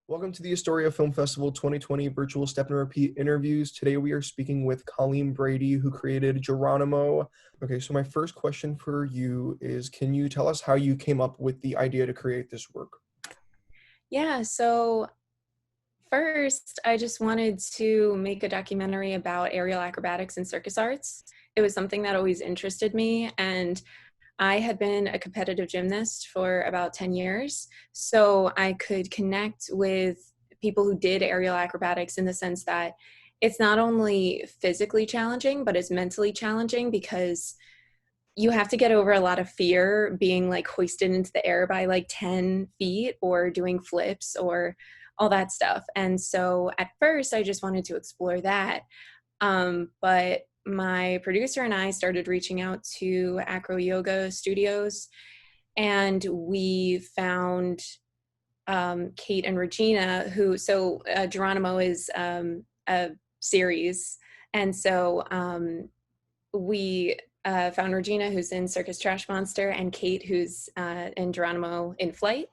Welcome to the Astoria Film Festival 2020 virtual step and repeat interviews. Today we are speaking with Colleen Brady, who created Geronimo. Okay, so my first question for you is, can you tell us how you came up with the idea to create this work? Yeah, so first, I just wanted to make a documentary about aerial acrobatics and circus arts. It was something that always interested me, and I had been a competitive gymnast for about 10 years, so I could connect with people who did aerial acrobatics in the sense that it's not only physically challenging, but it's mentally challenging because you have to get over a lot of fear being like hoisted into the air by like 10 feet or doing flips or all that stuff. And so at first I just wanted to explore that. But my producer and I started reaching out to acro yoga studios, and we found Kate and Regina, Geronimo is a series. And so we found Regina, who's in Circus Trash Monster, and Kate, who's in Geronimo in Flight.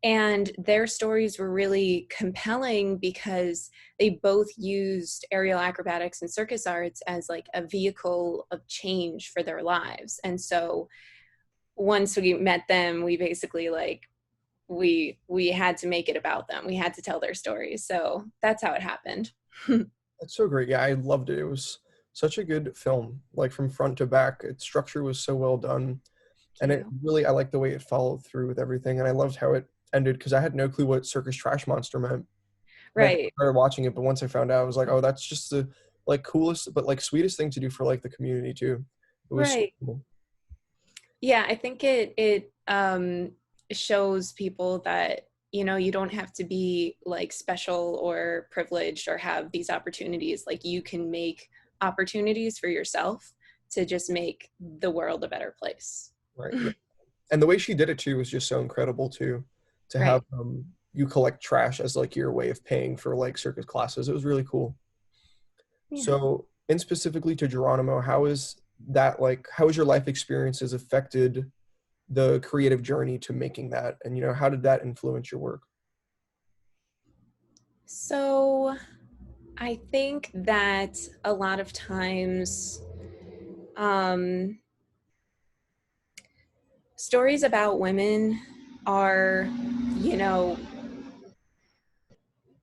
And their stories were really compelling because they both used aerial acrobatics and circus arts as like a vehicle of change for their lives. And so once we met them, we basically we had to make it about them. We had to tell their stories. So that's how it happened. That's so great. Yeah, I loved it. It was such a good film, like from front to back. Its structure was so well done. And Thank it you. really, I liked the way it followed through with everything. And I loved how it ended because I had no clue what Circus Trash Monster meant. And I Right. started watching it, but once I found out, I was like, oh, that's just the like coolest, but like sweetest thing to do for like the community too. It was so Right. cool. Yeah, I think it shows people that, you know, you don't have to be like special or privileged or have these opportunities. Like you can make opportunities for yourself to just make the world a better place. Right. Yeah. And the way she did it too was just so incredible too, to have Right. you collect trash as like your way of paying for like circus classes. It was really cool. Yeah. So, in specifically to Geronimo, how is that like? How has your life experiences affected the creative journey to making that? And how did that influence your work? So I think that a lot of times um, stories about women are, you know,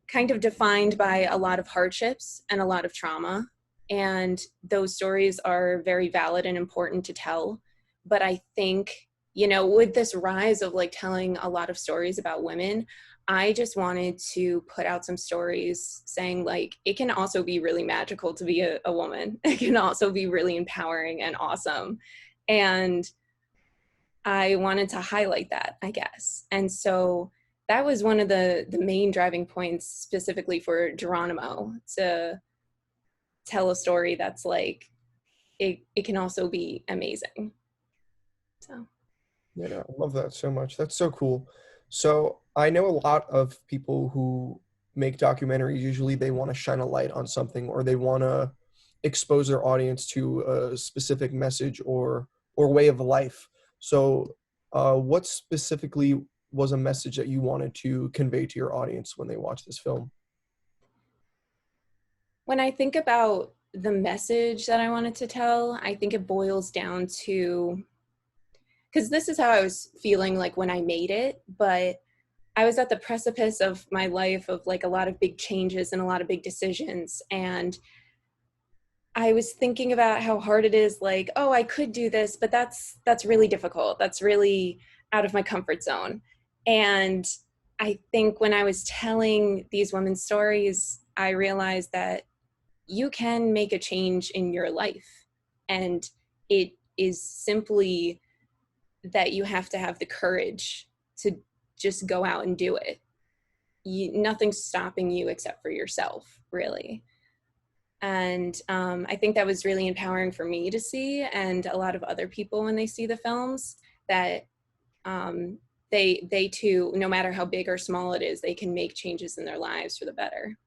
kind of defined by a lot of hardships and a lot of trauma. And those stories are very valid and important to tell. But I think, you know, with this rise of like telling a lot of stories about women, I just wanted to put out some stories saying like it can also be really magical to be a woman. It can also be really empowering and awesome. And I wanted to highlight that, I guess. And so that was one of the main driving points specifically for Geronimo, to tell a story that's like it can also be amazing. So I love that so much. That's so cool. So, I know a lot of people who make documentaries. Usually, they want to shine a light on something, or they want to expose their audience to a specific message or way of life. So, what specifically was a message that you wanted to convey to your audience when they watch this film? when I think about the message that I wanted to tell, I think it boils down to, because this is how I was feeling like when I made it, but I was at the precipice of my life of like a lot of big changes and a lot of big decisions. And I was thinking about how hard it is, like, oh, I could do this, but that's really difficult. That's really out of my comfort zone. And I think when I was telling these women's stories, I realized that you can make a change in your life. And it is simply that you have to have the courage to just go out and do it. Nothing's stopping you except for yourself, really. And I think that was really empowering for me to see, and a lot of other people when they see the films, that they too, no matter how big or small it is, they can make changes in their lives for the better.